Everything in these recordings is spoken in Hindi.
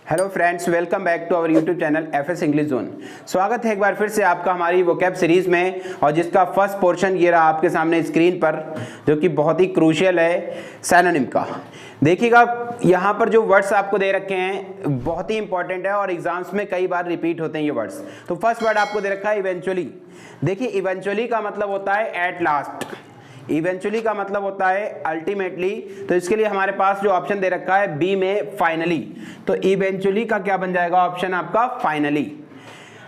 Hello friends, welcome back to our YouTube channel FS English zone. स्वागत है एक बार फिर से आपका हमारी वोकैब सीरीज में, और जिसका फर्स्ट पोर्शन ये रहा आपके सामने स्क्रीन पर, जो कि बहुत ही क्रूशियल है सिनोनिम का। देखिएगा यहाँ पर जो वर्ड्स आपको दे रखे हैं बहुत ही इंपॉर्टेंट है और एग्जाम्स में कई बार रिपीट होते हैं ये वर्ड्स। तो फर्स्ट वर्ड आपको दे रखा है इवेंचुअली। देखिए इवेंचुअली का मतलब होता है एट लास्ट, इवेंचुअली का मतलब होता है अल्टीमेटली। तो इसके लिए हमारे पास जो ऑप्शन दे रखा है बी में फाइनली, तो इवेंचुअली का क्या बन जाएगा ऑप्शन आपका फाइनली।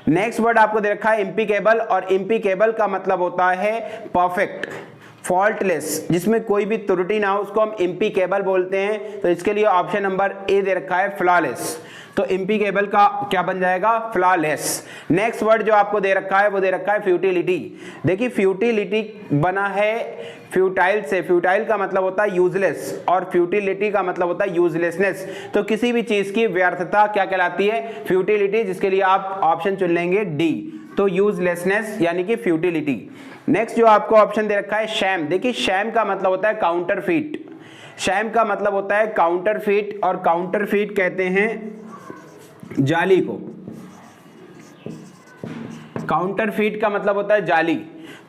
नेक्स्ट वर्ड आपको दे रखा है इम्पिकेबल, और इम्पिकेबल का मतलब होता है परफेक्ट, फॉल्टलेस, जिसमें कोई भी त्रुटि ना हो उसको हम इम्पिकेबल बोलते हैं। तो इसके लिए ऑप्शन नंबर ए दे रखा है फ्लॉलेस, तो इम्पिकेबल का क्या बन जाएगा फ्लॉलेस। नेक्स्ट वर्ड जो आपको दे रखा है वो दे रखा है फ्यूटिलिटी। देखिए फ्यूटिलिटी बना है फ्यूटाइल से, फ्यूटाइल का मतलब होता है यूजलेस और फ्यूटिलिटी का मतलब होता है यूजलेसनेस। तो किसी भी चीज की व्यर्थता क्या कहलाती है फ्यूटिलिटी, जिसके लिए आप ऑप्शन चुन लेंगे डी, तो यूजलेसनेस यानी कि फ्यूटिलिटी। नेक्स्ट जो आपको ऑप्शन दे रखा है शैम। देखिए शैम का मतलब होता है काउंटरफीट, शैम का मतलब होता है काउंटरफीट, और काउंटरफीट कहते हैं जाली को, काउंटरफीट का मतलब होता है जाली,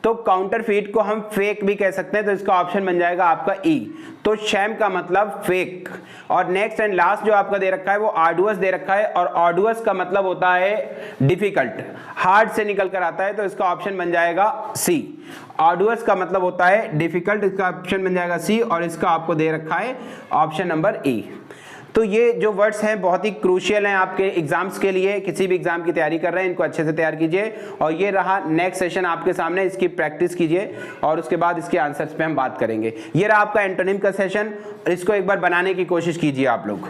तो काउंटरफीट को हम फेक भी कह सकते हैं। तो इसका ऑप्शन बन जाएगा आपका ई, तो शैम का मतलब फेक। और नेक्स्ट एंड लास्ट जो आपका दे रखा है वो आर्डुअस दे रखा है, और आर्डुअस का मतलब होता है डिफिकल्ट, हार्ड से निकल कर आता है। तो इसका ऑप्शन बन जाएगा सी, आर्डुअस का मतलब होता है डिफिकल्ट, इसका ऑप्शन बन जाएगा सी, और इसका आपको दे रखा है ऑप्शन नंबर ई। तो ये जो वर्ड्स हैं बहुत ही क्रूशियल हैं आपके एग्जाम्स के लिए, किसी भी एग्जाम की तैयारी कर रहे हैं इनको अच्छे से तैयार कीजिए। और ये रहा नेक्स्ट सेशन आपके सामने, इसकी प्रैक्टिस कीजिए और उसके बाद इसके आंसर्स पे हम बात करेंगे। ये रहा आपका एंटोनिम का सेशन, इसको एक बार बनाने की कोशिश कीजिए आप लोग।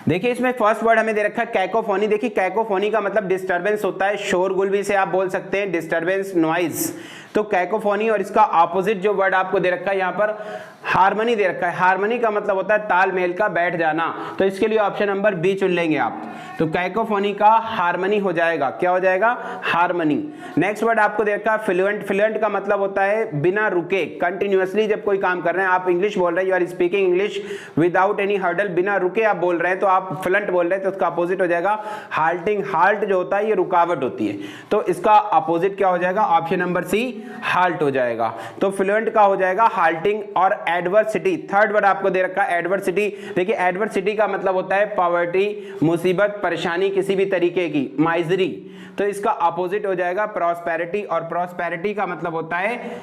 देखिए इसमें फर्स्ट वर्ड हमें दे रखा है कैकोफोनी। देखिए कैकोफोनी का मतलब डिस्टरबेंस होता है, शोरगुल भी से आप बोल सकते हैं, डिस्टरबेंस, नॉइज। तो कैकोफोनी, और इसका ऑपोजिट जो वर्ड आपको दे रखा है यहाँ पर हार्मनी दे रखा है। हार्मनी का मतलब होता है तालमेल का, बैठ जाना। तो इसके लिए ऑप्शन नंबर बी चुन लेंगे आप, तो कैकोफोनी का हार्मनी हो जाएगा, क्या हो जाएगा हार्मनी। नेक्स्ट वर्ड आपको दे रखा है फ्लुएंट। फ्लुएंट का मतलब होता है बिना रुके, कंटिन्यूअसली जब कोई काम कर रहे हैं, आप इंग्लिश बोल रहे हैं, you are speaking English without any hurdle, बिना रुके आप बोल रहे हैं, तो आप फ्लुएंट बोल रहे हैं, तो उसका अपोजिट हो जाएगा हाल्टिंग। हाल्ट जो होता है ये रुकावट होती है, तो इसका अपोजिट क्या हो जाएगा ऑप्शन नंबर सी हाल्ट हो जाएगा। तो फ्लुएंट का हो जाएगा हाल्टिंग। और एडवर्सिटी, थर्ड वर्ड आपको दे रखा है एडवर्सिटी। देखिए एडवर्सिटी का मतलब होता है पॉवर्टी, मुसीबत, परेशानी किसी भी तरीके की, माइजरी। तो इसका अपोजिट हो जाएगा प्रॉस्पेरिटी, और प्रॉस्पेरिटी का मतलब होता है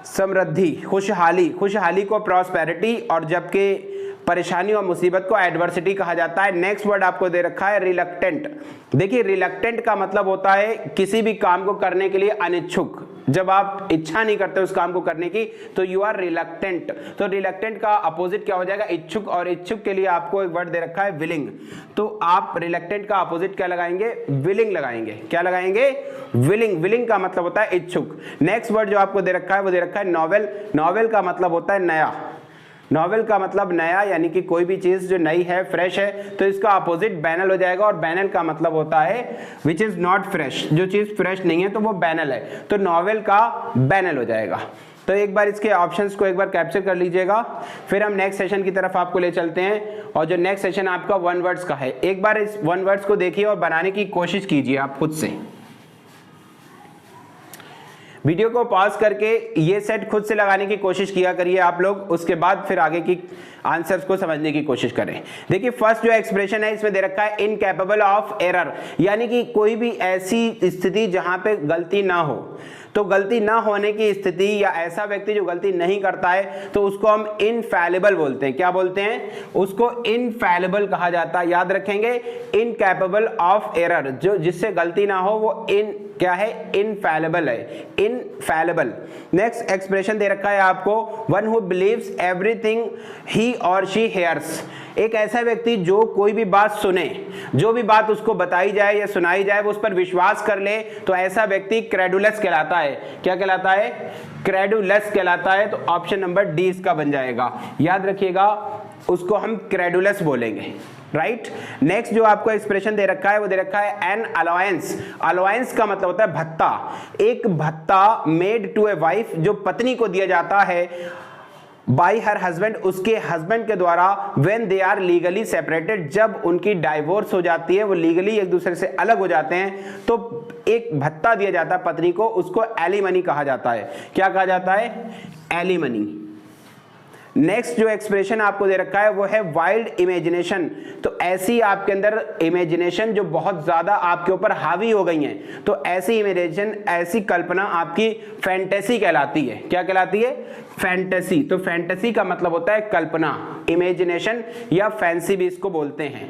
समृद्धि, खुशहाली। खुशहाली को प्रॉस्पेरिटी, और जबकि परेशानी और मुसीबत को एडवर्सिटी कहा जाता है। नेक्स्ट वर्ड आपको दे रखा है रिलक्टेंट। देखिए रिलक्टेंट का मतलब होता है किसी भी काम को करने के लिए अनिच्छुक, जब आप इच्छा नहीं करते उस काम को करने की, तो यू आर रिलक्टेंट। तो रिलक्टेंट का अपोजिट क्या हो जाएगा इच्छुक, और इच्छुक के लिए आपको एक वर्ड दे रखा है विलिंग। तो आप रिलक्टेंट का अपोजिट क्या लगाएंगे विलिंग लगाएंगे, क्या लगाएंगे विलिंग। विलिंग का मतलब होता है इच्छुक। नेक्स्ट वर्ड जो आपको दे रखा है वो दे रखा है नॉवेल। नॉवेल का मतलब होता है नया, नॉवेल का मतलब नया, यानी कि कोई भी चीज जो नई है, फ्रेश है। तो इसका अपोजिट बैनल हो जाएगा, और बैनल का मतलब होता है विच इज नॉट फ्रेश, जो चीज फ्रेश नहीं है तो वो बैनल है। तो नॉवेल का बैनल हो जाएगा। तो एक बार इसके ऑप्शंस को एक बार कैप्चर कर लीजिएगा, फिर हम नेक्स्ट सेशन की तरफ आपको ले चलते हैं। और जो नेक्स्ट सेशन आपका वन वर्ड्स का है, एक बार इस वन वर्ड्स को देखिए और बनाने की कोशिश कीजिए आप खुद से। वीडियो को पॉज करके ये सेट खुद से लगाने की कोशिश किया करिए आप लोग, उसके बाद फिर आगे की आंसर्स को समझने की कोशिश करें। देखिए फर्स्ट जो एक्सप्रेशन है इसमें दे रखा है इनकैपेबल ऑफ एरर, यानी कि कोई भी ऐसी स्थिति जहां पे गलती ना हो। तो गलती ना होने की स्थिति या ऐसा व्यक्ति जो गलती नहीं करता है, तो उसको हम इनफैलिबल बोलते हैं। क्या बोलते हैं उसको इनफैलिबल कहा जाता है, याद रखेंगे इनकैपेबल ऑफ एरर, जो जिससे गलती ना हो वो इन क्या है इनफैलिबल है, इनफैलिबल। नेक्स्ट एक्सप्रेशन दे रखा है आपको one who believes everything he और शी हेयर्स। एक ऐसा व्यक्ति जो कोई भी बात सुने, जो भी बात उसको बताई जाए या सुनाई जाए वो उस पर विश्वास कर ले, तो ऐसा व्यक्ति क्रेडुलस कहलाता है। क्या कहलाता है क्रेडुलस कहलाता है। तो ऑप्शन नंबर डी इसका बन जाएगा, याद रखिएगा उसको हम क्रेडुलस बोलेंगे, राइट। नेक्स्ट जो आपको एक्सप्रेशन दे रखा है वो दे रखा है एन अलाउंस। अलाउंस का मतलब होता है भत्ता, एक भत्ता मेड टू ए वाइफ जो पत्नी को दिया जाता है बाई हर हस्बैंड, उसके हस्बैंड के द्वारा, when they are legally separated, जब उनकी डाइवोर्स हो जाती है, वो लीगली एक दूसरे से अलग हो जाते हैं, तो एक भत्ता दिया जाता है पत्नी को, उसको एलिमनी कहा जाता है। क्या कहा जाता है? एलिमनी। नेक्स्ट जो एक्सप्रेशन आपको दे रखा है वो है वाइल्ड इमेजिनेशन। तो ऐसी आपके अंदर इमेजिनेशन जो बहुत ज्यादा आपके ऊपर हावी हो गई हैं, तो ऐसी इमेजिनेशन, ऐसी कल्पना आपकी फैंटेसी कहलाती है। क्या कहलाती है? फैंटेसी। तो फैंटेसी का मतलब होता है कल्पना, इमेजिनेशन या फैंसी भी इसको बोलते हैं।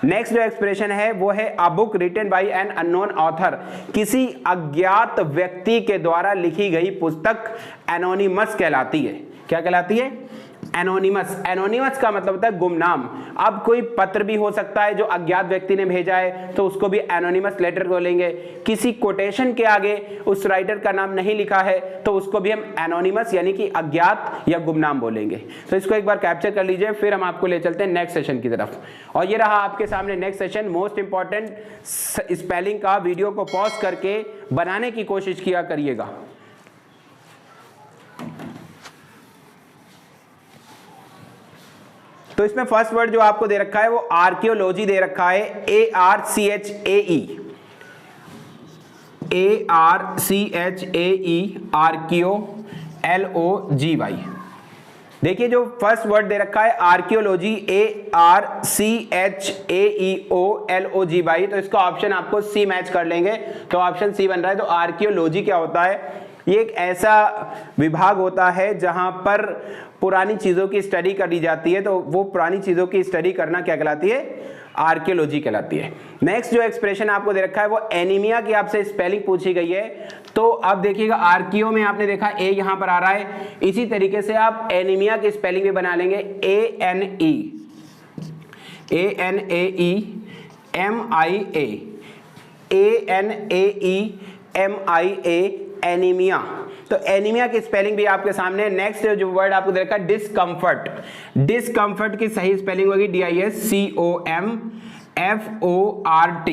नेक्स्ट जो एक्सप्रेशन है वो है a book written by an unknown author, किसी अज्ञात व्यक्ति के द्वारा लिखी गई पुस्तक एनोनिमस कहलाती है। क्या कहलाती है? एनोनिमस। एनोनिमस का मतलब होता है गुमनाम। अब कोई पत्र भी हो सकता है जो अज्ञात व्यक्ति ने भेजा है, तो उसको भी एनोनिमस लेटर बोलेंगे। किसी कोटेशन के आगे उस राइटर का नाम नहीं लिखा है, तो उसको भी हम एनोनिमस यानी कि अज्ञात या गुमनाम बोलेंगे। तो इसको एक बार कैप्चर कर लीजिए, फिर हम आपको ले चलते हैं नेक्स्ट सेशन की तरफ। और ये रहा आपके सामने next session, most important spelling का। वीडियो को पॉज करके बनाने की कोशिश किया करिएगा। तो इसमें फर्स्ट वर्ड जो आपको दे रखा है वो आर्कियोलॉजी दे रखा है, ARCHAE, आर्कियो, LOGY। देखिए जो फर्स्ट वर्ड दे रखा है आर्कियोलॉजी, ARCHAEOLOGY, तो इसका ऑप्शन आपको सी मैच कर लेंगे, तो ऑप्शन सी बन रहा है। तो आर्कियोलॉजी क्या होता है? ये एक ऐसा विभाग होता है जहां पर पुरानी चीजों की स्टडी करी जाती है, तो वो पुरानी चीजों की स्टडी करना क्या कहलाती है? आर्कियोलॉजी कहलाती है। नेक्स्ट जो एक्सप्रेशन आपको दे रखा है वो एनीमिया की आपसे स्पेलिंग पूछी गई है। तो अब देखिएगा आर्कियो में आपने देखा ए यहां पर आ रहा है, इसी तरीके से आप एनीमिया की स्पेलिंग भी बना लेंगे, ANAEMIA, एनीमिया। तो एनीमिया की स्पेलिंग भी आपके सामने। नेक्स्ट जो वर्ड आपको दे रखा है डिस्कम्फर्ट, डिस्कम्फर्ट की सही स्पेलिंग होगी DISCOMFORT,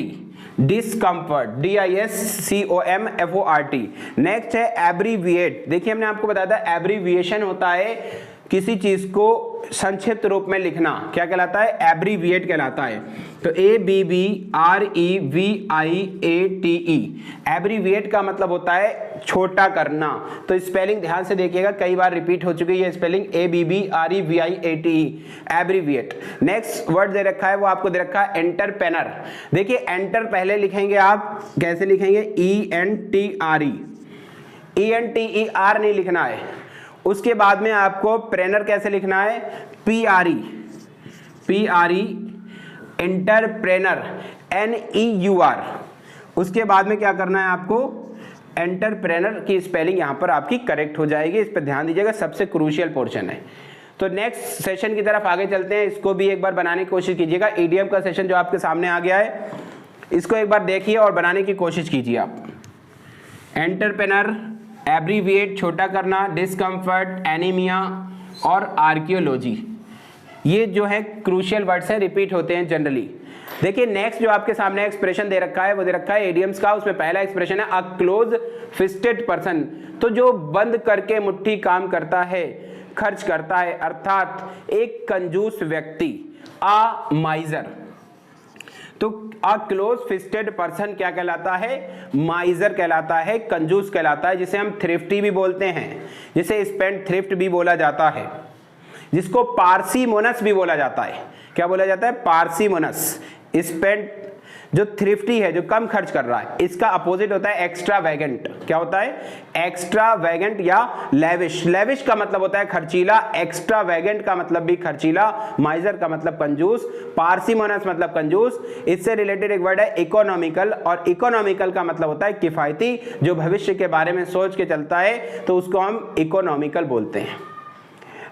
डिस्कम्फर्ट, DISCOMFORT। नेक्स्ट है एब्रीविएट। देखिए हमने आपको बताया था एब्रीविएशन होता है किसी चीज को संक्षिप्त रूप में लिखना। क्या कहलाता है? एब्रीविएट कहलाता है। तो ABBREVIATE, एब्रीविएट का मतलब होता है छोटा करना। तो स्पेलिंग ध्यान से देखिएगा, कई बार रिपीट हो चुकी है spelling, ABBREVIATE, abbreviate. Next word दे रखा है वो आपको दे रखा है एंटरप्रेनर। देखिए एंटर पहले लिखेंगे आप, कैसे लिखेंगे? ENTER नहीं लिखना है। उसके बाद में आपको प्रेनर कैसे लिखना है? PRE, entrepreneur, NEUR। उसके बाद में क्या करना है आपको? एंटरप्रेनर की स्पेलिंग यहां पर आपकी करेक्ट हो जाएगी। इस पर ध्यान दीजिएगा, सबसे क्रूशियल पोर्शन है। तो नेक्स्ट सेशन की तरफ आगे चलते हैं, इसको भी एक बार बनाने की कोशिश कीजिएगा। ईडीएम का सेशन जो आपके सामने आ गया है, इसको एक बार देखिए और बनाने की कोशिश कीजिए आप। एंटरप्रेनर, एब्रीविएट छोटा करना, डिस्कम्फर्ट, एनीमिया और आर्कियोलॉजी, ये जो है क्रूशियल वर्ड्स हैं, रिपीट होते हैं जनरली। देखिए नेक्स्ट जो आपके सामने एक्सप्रेशन दे रखा है वो दे रखा है इडियम्स का। उसमें पहला एक्सप्रेशन है अ क्लोज फिस्टेड पर्सन, तो जो बंद करके मुट्ठी काम करता है, खर्च करता है, अर्थात एक कंजूस व्यक्ति, अ माइजर। तो अ क्लोज फिस्टेड पर्सन क्या कहलाता है? माइजर कहलाता है, कंजूस कहलाता है, जिसे हम थ्रिफ्टी भी बोलते हैं, जिसे स्पेंड थ्रिफ्ट भी बोला जाता है, जिसको पार्सीमोनस भी बोला जाता है। क्या बोला जाता है? पार्सीमोनस। स्पेंड जो थ्रिफ्टी है, जो कम खर्च कर रहा है, इसका अपोजिट होता है एक्स्ट्रावेगेंट। क्या होता है? एक्स्ट्रावेगेंट या लेविश। लेविश का मतलब होता है खर्चीला, एक्स्ट्रावेगेंट का मतलब भी खर्चीला, माइजर का मतलब कंजूस, पार्सीमोनस मतलब कंजूस। इससे रिलेटेड एक वर्ड है इकोनॉमिकल, और इकोनॉमिकल का मतलब होता है किफायती, जो भविष्य के बारे में सोच के चलता है, तो उसको हम इकोनॉमिकल बोलते हैं।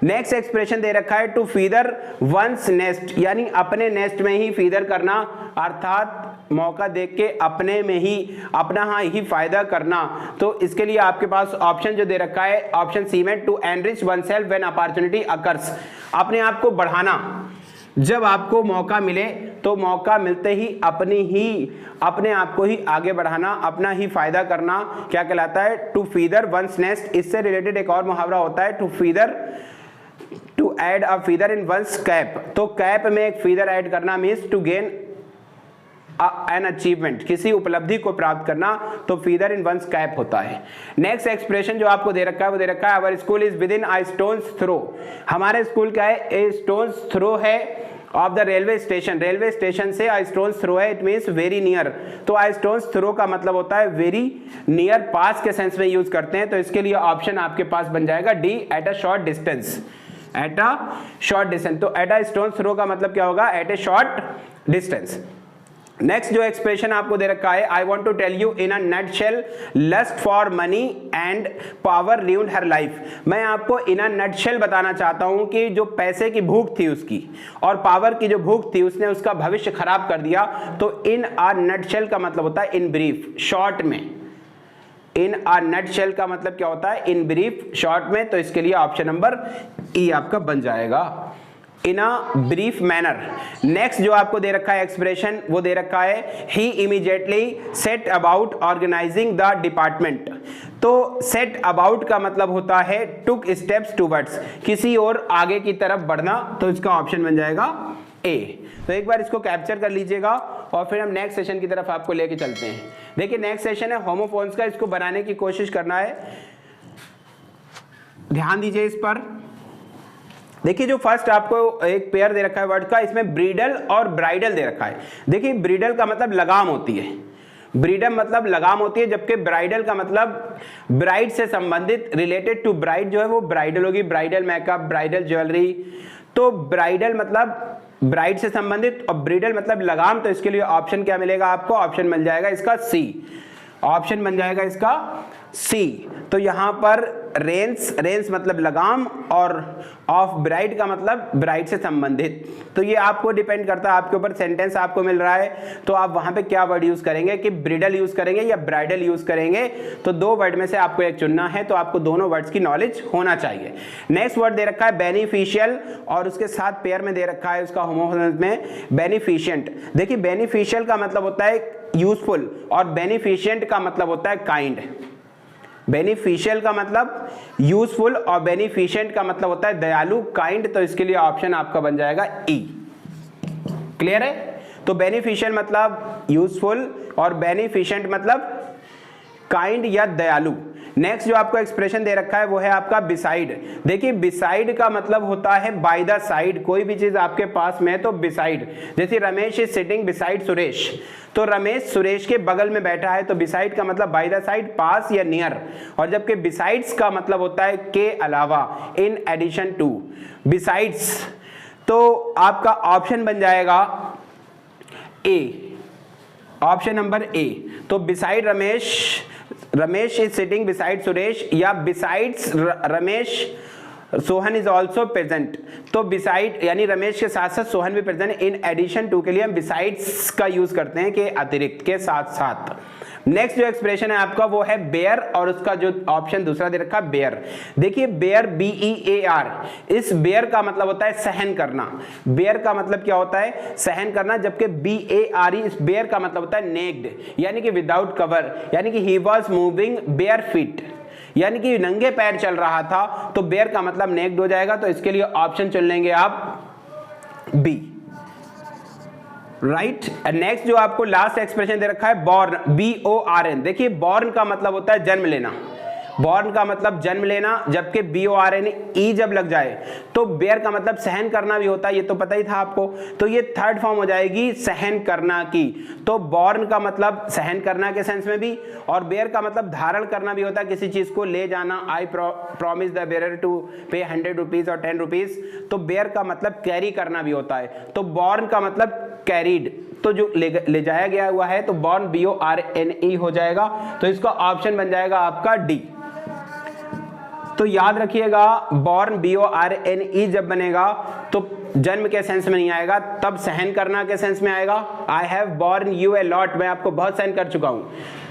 नेक्स्ट एक्सप्रेशन दे रखा है टू फीदर वंस नेस्ट, यानी अपने नेस्ट में ही फीदर करना, अर्थात मौका देख के अपने में ही, अपना हाँ ही फायदा करना। तो इसके लिए आपके पास ऑप्शन जो दे रखा है, ऑप्शन सी में, to enrich oneself when opportunity occurs, अपने आप को बढ़ाना, जब आपको मौका मिले तो मौका मिलते ही अपने आप को ही आगे बढ़ाना, अपना ही फायदा करना, क्या कहलाता है? To feather one's nest. इससे रिलेटेड एक और मुहावरा होता है to feather add a feather in one's cap, तो कैप में एक फीदर ऐड करना means to gain an achievement, किसी उपलब्धि को प्राप्त करना, तो फीदर इन वंस कैप होता है। नेक्स्ट एक्सप्रेशन जो आपको दे रखा है वो दे रखा है our school is within a stone's throw, हमारे स्कूल क्या है, ए स्टोन्स थ्रो है of the railway station, railway station से अ स्टोन्स थ्रो है, इट मीन्स वेरी नियर, तो अ स्टोन्स थ्रो का मतलब होता है वेरी नियर, पास के सेंस में यूज करते हैं, तो इसके लिए ऑप्शन आपके पास बन जाएगा D, at a short distance, at a short distance, तो एट अ स्टोन्स थ्रो का मतलब क्या होगा, at a short distance. Next जो एक्सप्रेशन आपको दे रखा है, I want to tell you in a nutshell lust for money and power ruined her life, मैं आपको इन अ नटशेल बताना चाहता हूं कि जो पैसे की भूख थी उसकी और पावर की जो भूख थी उसने उसका भविष्य खराब कर दिया, तो इन अ नटशेल का मतलब होता है इन ब्रीफ, शॉर्ट में, इन अ नटशेल का मतलब क्या होता है, इन ब्रीफ, शॉर्ट में, तो इसके लिए ऑप्शन नंबर ई आपका बन जाएगा, इन अ ब्रीफ मैनर। नेक्स्ट जो आपको दे रखा है एक्सप्रेशन वो दे रखा है ही immediately set about organising the department, तो सेट अबाउट का मतलब होता है टुक स्टेप्स टूवर्ड्स, किसी और आगे की तरफ बढ़ना, तो इसका ऑप्शन बन जाएगा ए। तो एक बार इसको कैप्चर कर लीजिएगा और फिर हम नेक्स्ट सेशन की तरफ आपको लेके चलते हैं। देखिए नेक्स्ट सेशन है होमोफोन्स का, इसको बनाने की कोशिश करना है, ध्यान दीजिए इस पर। देखिए जो फर्स्ट आपको एक पेयर दे रखा है वर्ड का, इसमें ब्रीडल और ब्राइडल दे रखा है। देखिए ब्रीडल का मतलब लगाम होती है, ब्रीडल मतलब लगाम होती है, जबकि ब्राइडल का मतलब ब्राइड से संबंधित, रिलेटेड टू ब्राइड जो है वो ब्राइडल होगी, ब्राइडल मेकअप, ब्राइडल ज्वेलरी, तो ब्राइडल मतलब ब्राइड से संबंधित और ब्रीडल मतलब लगाम, तो इसके लिए ऑप्शन क्या मिलेगा आपको, ऑप्शन मिल जाएगा इसका सी, ऑप्शन बन जाएगा इसका सी। तो यहां पर रेंस, रेंस मतलब लगाम, और ऑफ ब्राइड का मतलब ब्राइड से संबंधित, तो ये आपको डिपेंड करता है आपके ऊपर, सेंटेंस आपको मिल रहा है तो आप वहां पे क्या वर्ड यूज करेंगे कि ब्रिडल यूज करेंगे या ब्राइडल यूज करेंगे, तो दो वर्ड में से आपको एक चुनना है, तो आपको दोनों वर्ड्स की नॉलेज होना चाहिए। नेक्स्ट वर्ड दे रखा है बेनिफिशियल और उसके साथ पेयर में दे रखा है उसका होमोफोन्स में बेनिफिशिएंट। देखिए बेनिफिशियल का मतलब होता है यूजफुल और बेनिफिशिएंट का मतलब होता है काइंड। बेनिफिशियल का मतलब यूजफुल और बेनिफिशिएंट का मतलब होता है दयालु, काइंड, तो इसके लिए ऑप्शन आपका बन जाएगा ई। क्लियर है? तो बेनिफिशियल मतलब यूजफुल और बेनिफिशिएंट मतलब काइंड या दयालु। नेक्स्ट जो आपको एक्सप्रेशन दे रखा है वो है आपका बिसाइड। देखिए बिसाइड का मतलब होता है बाय द साइड, कोई भी चीज आपके पास में है तो बिसाइड, जैसे Ramesh is sitting beside Suresh, तो रमेश सुरेश के बगल में बैठा है, तो बिसाइड का मतलब बाय द साइड, पास या नियर, और जबकि बिसाइड्स का मतलब होता है के अलावा, इन एडिशन टू, बिसाइड्स, तो आपका ऑप्शन बन जाएगा ए, ऑप्शन नंबर ए। तो beside Ramesh, Ramesh is sitting beside Suresh, या besides Ramesh Sohan is also present, तो बिसाइड यानी रमेश के साथ साथ सोहन भी प्रेजेंट, इन एडिशन टू के लिए हम बिसाइड्स का यूज करते हैं के अतिरिक्त, के साथ साथ। नेक्स्ट जो एक्सप्रेशन है आपका वो है बेयर, और उसका जो ऑप्शन दूसरा दे रखा है बेयर। देखिए बेयर BEAR, इस बेयर का मतलब होता है सहन करना, बेयर का मतलब क्या होता है, सहन करना, जबकि BARE, इस बेयर का मतलब होता है नेक्ड, यानी कि विदाउट कवर, यानी कि he was moving bare feet, यानी कि नंगे पैर चल रहा था, तो बेयर का मतलब नेक्ड हो जाएगा, तो इसके लिए ऑप्शन चुन लेंगे आप बी, राइट। नेक्स्ट जो आपको लास्ट एक्सप्रेशन दे रखा है बॉर्न, BORN। देखिए बॉर्न का मतलब होता है जन्म लेना, बॉर्न का मतलब जन्म लेना, जबकि BORN ई जब लग जाए तो बेयर का मतलब सहन करना भी होता है, ये तो पता ही था आपको, तो ये थर्ड फॉर्म हो जाएगी सहन करना की। तो बॉर्न का मतलब सहन करना के सेंस में भी, और बेयर का मतलब धारण करना भी होता है, किसी चीज को ले जाना, I promise the bearer to pay 100 rupees और 10 रुपीज, तो बेयर का मतलब कैरी करना भी होता है, तो बॉर्न का मतलब कैरीड, तो जो ले जाया गया हुआ है, तो बॉर्न BORNE हो जाएगा, तो इसका ऑप्शन बन जाएगा आपका डी। तो याद रखिएगा बॉर्न BORNE जब बनेगा तो जन्म के सेंस में नहीं आएगा, तब सहन करना के सेंस में आएगा। I have born U a lot, मैं आपको बहुत सहन कर चुका हूं,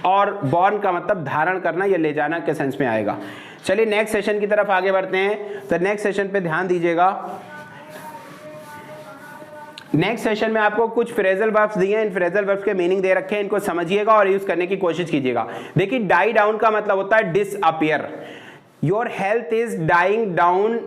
और बॉर्न का मतलब धारण करना या ले जाना के सेंस में आएगा। चलिए नेक्स्ट सेशन की तरफ आगे बढ़ते हैं, तो नेक्स्ट सेशन पे ध्यान दीजिएगा। नेक्स्ट सेशन में आपको कुछ फ्रेजल वर्ब्स दिए हैं, इन फ्रेजल वर्ब्स के मीनिंग दे रखे हैं, इनको समझिएगा और यूज करने की कोशिश कीजिएगा। देखिए डाई डाउन का मतलब होता है disappear, your health is dying down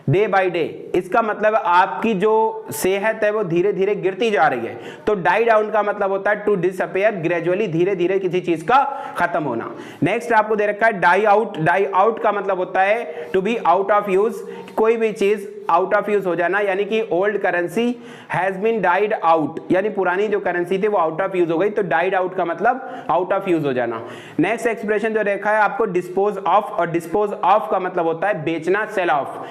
day by day, इसका मतलब आपकी जो सेहत है वो धीरे धीरे गिरती जा रही है। तो डाई डाउन का मतलब होता है टू डिसअपियर, ग्रेजुअली, धीरे धीरे किसी चीज का खत्म होना। नेक्स्ट आपको दे रखा है डाई आउट। डाई आउट का मतलब होता है to be out of use, कोई भी चीज आउट ऑफ यूज हो जाना, यानी कि old currency has been died out, यानी पुरानी जो करेंसी थी वो आउट ऑफ यूज हो गई। तो डाइड आउट का मतलब आउट ऑफ यूज हो जाना। नेक्स्ट एक्सप्रेशन जो देखा है आपको डिस्पोज ऑफ, और डिस्पोज ऑफ का मतलब होता है बेचना, sell off.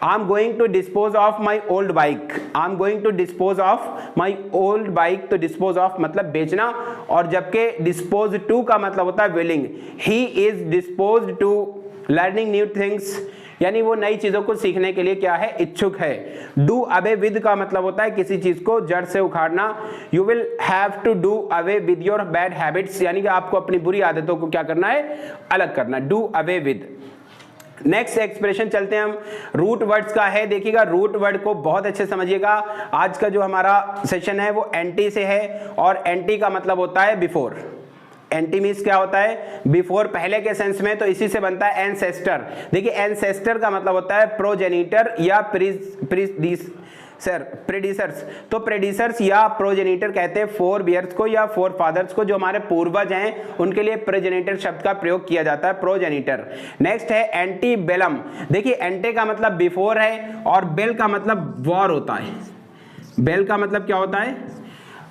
I am going to dispose of my old bike, I am going to dispose of my old bike. तो डिस्पोज ऑफ मतलब बेचना, और जबकि डिस्पोज टू का मतलब होता है willing. He is dispose to learning new things, यानी वो नई चीजों को सीखने के लिए क्या है, इच्छुक है। डू अवे विद का मतलब होता है किसी चीज को जड़ से उखाड़ना। You will have to do away with your bad habits, यानी कि आपको अपनी बुरी आदतों को क्या करना है, अलग करना, do away with. Next expression चलते हैं हम, रूट वर्ड्स का है। देखिएगा रूट वर्ड को बहुत अच्छे समझिएगा। आज का जो हमारा सेशन है वो एंटी से है, और एंटी का मतलब होता है बिफोर। एंटी मीन्स क्या होता है, बिफोर, पहले के सेंस में, तो इसी से बनता है एंसेस्टर। देखिए एंसेस्टर का मतलब होता है प्रोजेनिटर या प्रेडिसर्स। तो प्रेडिसर्स या प्रोजेनिटर कहते हैं फोर बियर्स को या फोर फादर्स को, जो हमारे पूर्वज हैं उनके लिए प्रोजेनिटर शब्द का प्रयोग किया जाता है, प्रोजेनिटर। नेक्स्ट है एंटी बेलम। देखिए एंटी का मतलब बिफोर है, और बेल का मतलब वॉर होता है। बेल का मतलब क्या होता है,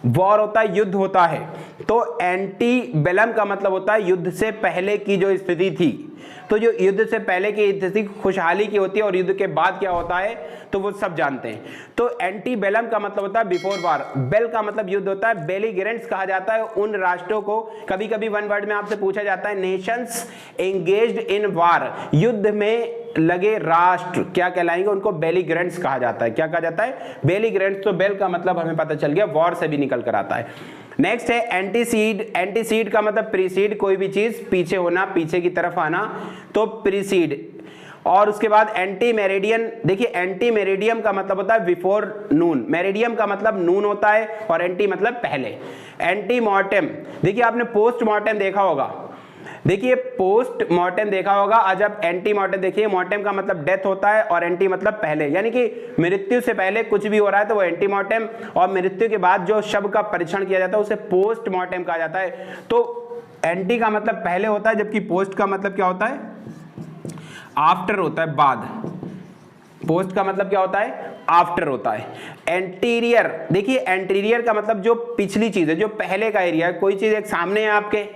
वॉर होता है, युद्ध होता है। तो एंटी बेलम का मतलब होता है युद्ध से पहले की जो स्थिति थी। तो जो युद्ध से पहले की स्थिति खुशहाली की होती है, और युद्ध के बाद क्या होता है तो वो सब जानते हैं। तो एंटी बेलम का मतलब होता है बिफोर वार। बेल का मतलब युद्ध होता है। बेलीगेरेंट्स कहा जाता है उन राष्ट्रों को, कभी कभी वन वर्ड में आपसे पूछा जाता है नेशंस एंगेज्ड इन वार, युद्ध में लगे राष्ट्र क्या कहलाएंगे, उनको बेलीगेरेंट्स कहा जाता है। क्या कहा जाता है, बेलीगेरेंट्स। तो बेल का मतलब हमें पता चल गया, वॉर से भी निकल कर आता है। नेक्स्ट है एंटीसीड। एंटीसीड का मतलब प्रीसीड, कोई भी चीज पीछे होना, पीछे की तरफ आना, तो प्रीसीड। और उसके बाद एंटी मेरिडियन। देखिए एंटी मेरिडियम का मतलब होता है बिफोर नून। मेरिडियम का मतलब नून होता है, और एंटी मतलब पहले। एंटी मॉर्टेम, देखिए आपने पोस्ट मॉर्टेम देखा होगा। देखिए पोस्ट मॉर्टेम देखा होगा, आज आप एंटी मॉर्टेम देखिए। मॉर्टेम का मतलब डेथ होता है, और एंटी मतलब पहले, यानी कि मृत्यु से पहले कुछ भी हो रहा है तो वो एंटी मॉर्टेम, और मृत्यु के बाद जो शव का परीक्षण किया जाता है उसे पोस्ट मॉर्टेम कहा जाता है। तो एंटी का मतलब पहले होता है, जबकि पोस्ट का मतलब क्या होता है, आफ्टर होता है, बाद। पोस्ट का मतलब क्या होता है, आफ्टर होता है। एंटीरियर, देखिए एंटीरियर का मतलब जो पिछली चीज है, जो पहले का एरिया है। कोई चीज एक सामने है आपके,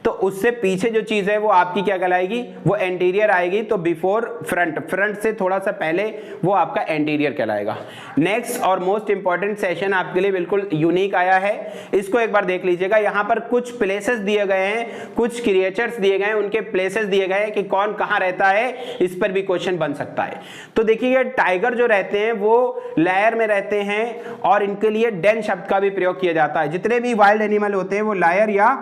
तो उससे पीछे जो चीज है वो आपकी क्या कहलाएगी, वो एंटीरियर आएगी। तो बिफोर फ्रंट, फ्रंट से थोड़ा सा पहले, वो आपका एंटीरियर कहलाएगा। नेक्स्ट और मोस्ट इंपॉर्टेंट सेशन आपके लिए बिल्कुल यूनिक आया है, इसको एक बार देख लीजिएगा। यहाँ पर कुछ प्लेसेस दिए गए हैं, कुछ क्रिएचर्स दिए गए हैं, उनके प्लेसेस दिए गए हैं कि कौन कहाँ रहता है, इस पर भी क्वेश्चन बन सकता है। तो देखिए टाइगर जो रहते हैं वो लायर में रहते हैं, और इनके लिए डेन शब्द का भी प्रयोग किया जाता है। जितने भी वाइल्ड एनिमल होते हैं वो लायर या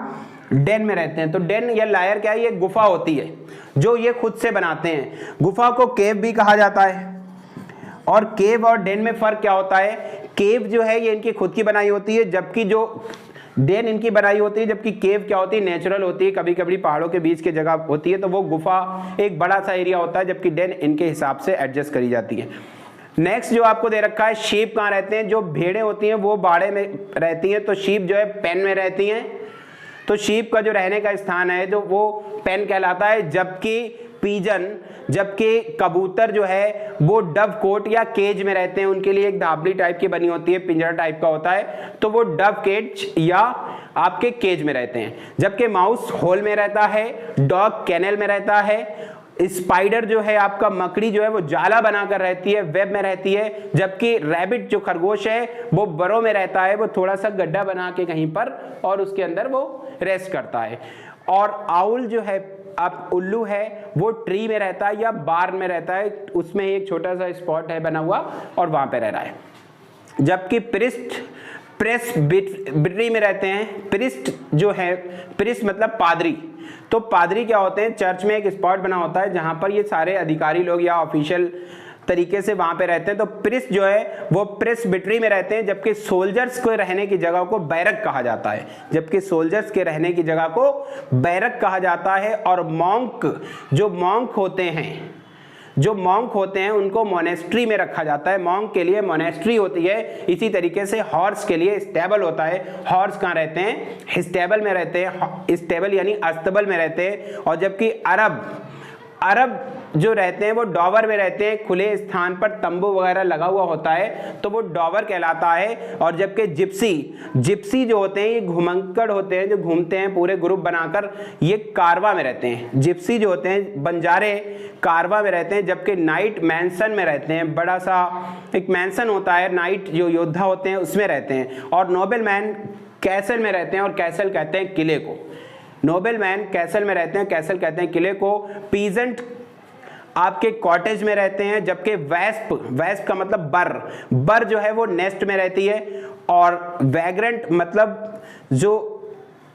डेन में रहते हैं। तो डेन या लायर क्या है, ये गुफा होती है जो ये खुद से बनाते हैं। गुफा को केव भी कहा जाता है। और केव और डेन में फर्क क्या होता है, केव जो है ये इनकी खुद की बनाई होती है, जबकि जो डेन इनकी बनाई होती है। जबकि केव क्या होती है, नेचुरल होती है, कभी कभी पहाड़ों के बीच की जगह होती है, तो वो गुफा एक बड़ा सा एरिया होता है, जबकि डेन इनके हिसाब से एडजस्ट करी जाती है। नेक्स्ट जो आपको दे रखा है, शीप कहाँ रहते हैं, जो भेड़ें होती हैं वो बाड़े में रहती हैं, तो शीप जो है पेन में रहती हैं। तो शीप का जो रहने का स्थान है जो वो पेन कहलाता है। जबकि पीजन, जबकि कबूतर जो है वो डव कोट या केज में रहते हैं, उनके लिए एक धाबली टाइप की बनी होती है, पिंजरा टाइप का होता है, तो वो डव केज या आपके केज में रहते हैं। जबकि माउस होल में रहता है, डॉग कैनल में रहता है, स्पाइडर जो है आपका मकड़ी जो है वो जाला बनाकर रहती है, वेब में रहती है। जबकि रैबिट जो खरगोश है वो बरों में रहता है, वो थोड़ा सा गड्ढा बना के कहीं पर और उसके अंदर वो रेस्ट करता है। और आउल जो है आप उल्लू है वो ट्री में रहता है या बार में रहता है, उसमें एक छोटा सा स्पॉट है बना हुआ और वहां पे रह रहा है। जबकि प्रेस्बिटरी में रहते हैं। प्रिस्ट जो है, प्रिस्ट मतलब पादरी, तो पादरी क्या होते हैं, चर्च में एक स्पॉट बना होता है जहां पर ये सारे अधिकारी लोग या ऑफिशियल तरीके से वहां पे रहते हैं। तो प्रिस्ट जो है वो प्रेस्बिटरी में रहते हैं। जबकि सोल्जर्स को रहने की जगह को बैरक कहा जाता है, जबकि सोल्जर्स के रहने की जगह को बैरक कहा जाता है। और मॉन्क, जो मॉन्क होते हैं, जो मॉन्क होते हैं उनको मोनेस्ट्री में रखा जाता है, मॉन्क के लिए मोनेस्ट्री होती है। इसी तरीके से हॉर्स के लिए स्टेबल होता है। हॉर्स कहाँ रहते हैं? स्टेबल में रहते हैं, स्टेबल यानी अस्तबल में रहते हैं। और जबकि अरब जो रहते हैं वो डॉवर में रहते हैं, खुले स्थान पर तंबू वगैरह लगा हुआ होता है तो वो डॉवर कहलाता है। और जबकि जिप्सी जो होते हैं ये घुमंकड़ होते हैं, जो घूमते हैं पूरे ग्रुप बनाकर, ये कारवा में रहते हैं। जिप्सी जो होते हैं बंजारे कारवा में रहते हैं, जबकि नाइट मैंसन में रहते हैं। बड़ा सा एक मैंसन होता है, नाइट जो योद्धा होते हैं उसमें रहते हैं। और नोबल मैन कैसल में रहते हैं, और कैसल कहते हैं किले को। नोबल मैन कैसल में रहते हैं, कैसल कहते हैं किले को। पीजेंट आपके कॉटेज में रहते हैं, जबकि वेस्प का मतलब बर जो है वो नेस्ट में रहती है। और वैग्रेंट मतलब जो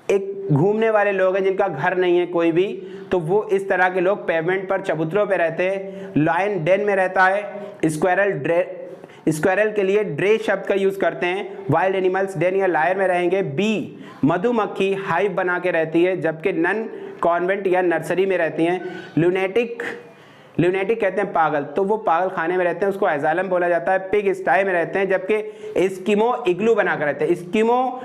एक घूमने वाले लोग हैं जिनका घर नहीं है कोई भी, तो वो इस तरह के लोग पेवमेंट पर चबूतरों पे रहते हैं। लायन डेन में रहता है। स्क्वायरल के लिए ड्रे शब्द का यूज करते हैं। वाइल्ड एनिमल्स डेन या लायर में रहेंगे। बी मधुमक्खी हाइव बना के रहती है, जबकि नन कॉन्वेंट या नर्सरी में रहती हैं। ल्यूनेटिक कहते हैं पागल, तो वो पागल खाने में रहते हैं, उसको एजालम बोला जाता है। पिग स्टाई में रहते हैं, जबकि एस्किमो इग्लू बनाकर रहते हैं। एस्किमो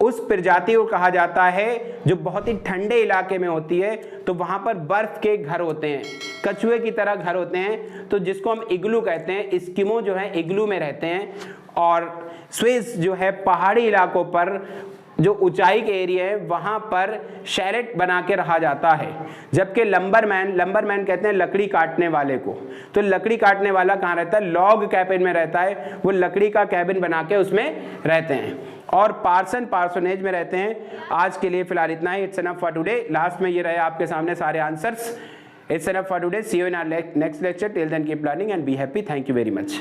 उस प्रजाति को कहा जाता है जो बहुत ही ठंडे इलाके में होती है, तो वहां पर बर्फ के घर होते हैं, कछुए की तरह घर होते हैं, तो जिसको हम इग्लू कहते हैं। एस्किमो जो है इग्लू में रहते हैं। और स्विस जो है पहाड़ी इलाकों पर, जो ऊंचाई के एरिया है वहां पर शैलेट बना के रहा जाता है। जबकि लंबरमैन कहते हैं लकड़ी काटने वाले को, तो लकड़ी काटने वाला कहाँ रहता है? लॉग कैबिन में रहता है, वो लकड़ी का कैबिन बना के उसमें रहते हैं। और पार्सनेज में रहते हैं। आज के लिए फिलहाल इतना ही। It's enough for today. Last में ये रहे आपके सामने सारे answers. It's enough for today. See you in our next lecture. Till then keep learning and be happy. Thank you very much.